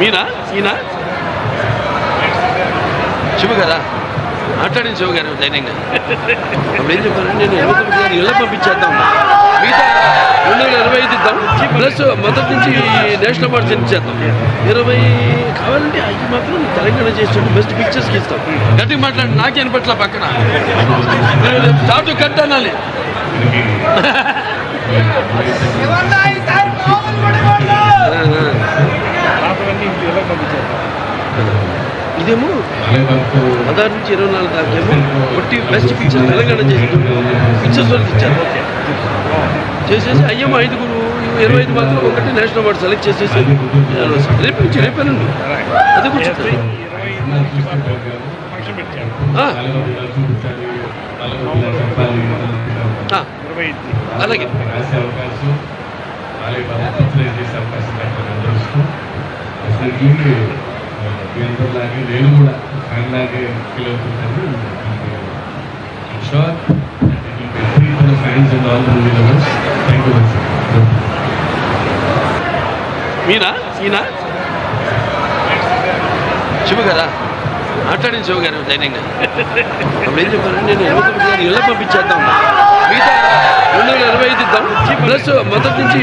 మీనా ఈయన శివ గారా మాట్లాడింది శివ గారు ధైర్యంగా అప్పుడు ఏం చెప్పారంటే నేను ఇళ్ళ పంపించేద్దాం మిగతా 2025 ఇద్దాం ప్లస్ మొదటి నుంచి నేషనల్ అవార్డ్స్ ఇచ్చేద్దాం 20 కావాలంటే అవి మాత్రం తెలంగాణ చేస్తుంటే బెస్ట్ పిక్చర్స్కి ఇస్తాం గట్టిగా మాట్లాడి నాకే అనిపట్ల పక్కన స్టార్ట్ కట్ అనాలి ఇదేమో 16 నుంచి 24 దాకేమో ఒకటి బెస్ట్ పిక్చర్ తెలంగాణ చేసి పిక్చర్స్ వాళ్ళకి ఇచ్చారు చేసేసి అయ్యేమో 5గురు 25 మాత్రం ఒకటి నేషనల్ అవార్డు సెలెక్ట్ చేసేసి రేపేనండి అది కూర్చుంటారు అలాగే నేను కూడా ఫ్యాన్లాగే ఫీల్ అవుతుంటాను sure fans and all movie lovers thank you Meena ఈయన శివ గారా మాట్లాడింది శివ గారు ధైర్యంగా అప్పుడు ఏం చెప్పారంటే నేను ఇళ్ళ పంపించేద్దాం మిగతా 2025 ఇద్దాం ప్లస్ మొదటి నుంచి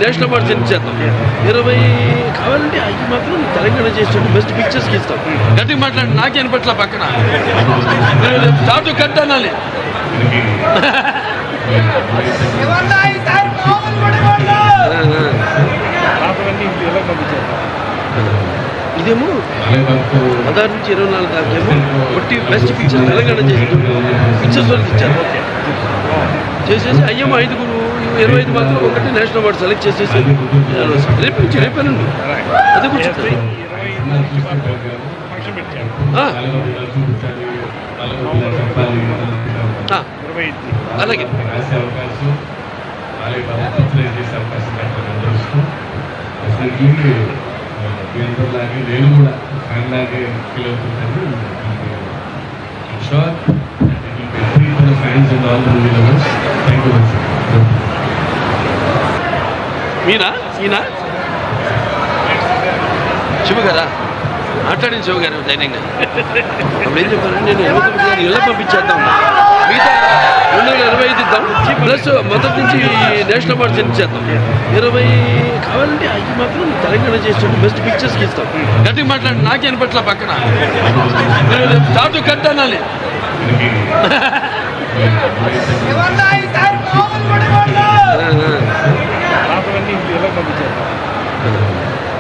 నేషనల్ అవార్డ్స్ ఇచ్చేద్దాం 20 కావాలంటే అవి మాత్రం తెలంగాణ చేస్తుంటే బెస్ట్ పిక్చర్స్కి ఇస్తాం గట్టిగా మాట్లాడి నాకే అనిపట్ల పక్కన స్టార్ట్ కట్ అనాలి ఇదేమో 16 నుంచి 24 దాకేమో ఒకటి బెస్ట్ పిక్చర్ తెలంగాణ చేసి పిక్చర్స్ వాళ్ళకి ఇచ్చారు చేసేసి అయ్యేమో 5గురు 25 మాత్రం ఒకటి నేషనల్ అవార్డు సెలెక్ట్ చేసేసి రేపేనండి అది కూర్చుంటారు అలాగే నేను కూడా ఫ్యాన్లాగే ఫీల్ అవుతుంటాను sure fans and all movie lovers thank you Meena ఈయన శివ గారా మాట్లాడింది శివ గారు ధైర్యంగా అప్పుడు ఏం చెప్పారంటే నేను ఇళ్ళ పంపించేద్దాం మిగతా 2025 ఇద్దాం ప్లస్ మొదటి నుంచి నేషనల్ అవార్డ్స్ ఇచ్చేద్దాం 20 కావాలంటే అవి మాత్రం తెలంగాణ చేస్తుంటే బెస్ట్ పిక్చర్స్కి ఇస్తాం గట్టిగా మాట్లాడి నాకే అనిపట్ల పక్కన స్టార్ట్ కట్ అనాలి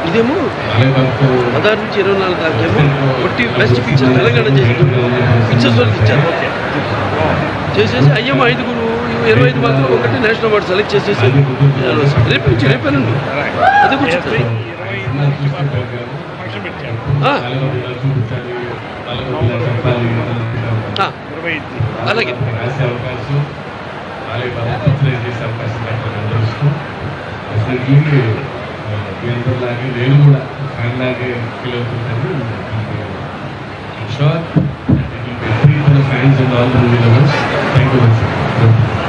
ఇదేమో 16 నుంచి 24 దాకేమో ఒకటి బెస్ట్ పిక్చర్ తెలంగాణ చేసి పిక్చర్స్ వాళ్ళకి ఇచ్చారు చేసేసి అయ్యేమో 5గురు 25 మాత్రం ఒకటి నేషనల్ అవార్డు సెలెక్ట్ చేసేసి రేపేనండి అది కూర్చుంటారు అలాగే నేను కూడా ఫ్యాన్లాగే ఫీల్ అవుతుంటాను sure fans and all movie lovers thank you